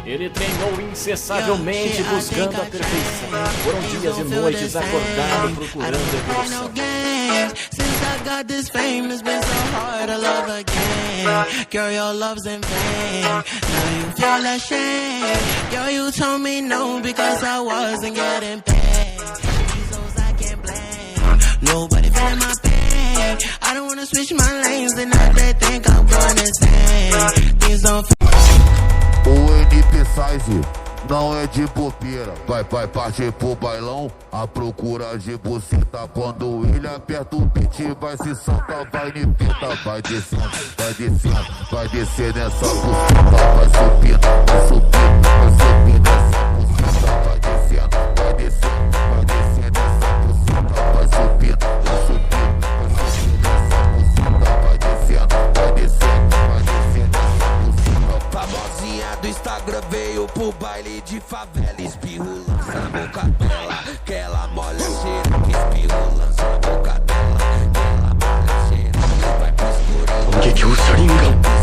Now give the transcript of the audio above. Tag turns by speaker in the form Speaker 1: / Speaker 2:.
Speaker 1: Ele treinou incessantemente buscando a perfeição. Foram dias e noites acordado procurando a evolução.
Speaker 2: Got this fame, it's been so hard to love again. Girl, your love's in vain. Now you feel ashamed. Girl, you told me no because I wasn't getting paid. These hoes I can't blame. Nobody feeling my pain. I don't wanna switch my lanes and now they think I'm going insane. Things don't feel.
Speaker 3: O NP Size não é de bobeira, vai partir pro bailão, a procura de buceta. Quando ele aperta o beat, vai se soltar, vai nipita, vai descendo, vai descendo, vai descer nessa buceta, vai subindo, vai subindo, vai subindo nessa buceta, vai descendo, vai descendo, vai descendo nessa buceta, vai subindo, vai subindo, vai subindo nessa buceta, vai descendo, vai descendo, vai descendo nessa buceta.
Speaker 4: Famosinha do Instagram veio pro baile de favela, espirro lança a boca dela, que ela molha cheira, que espirro lança a boca dela, que ela molha cheira, vai pro escurinho.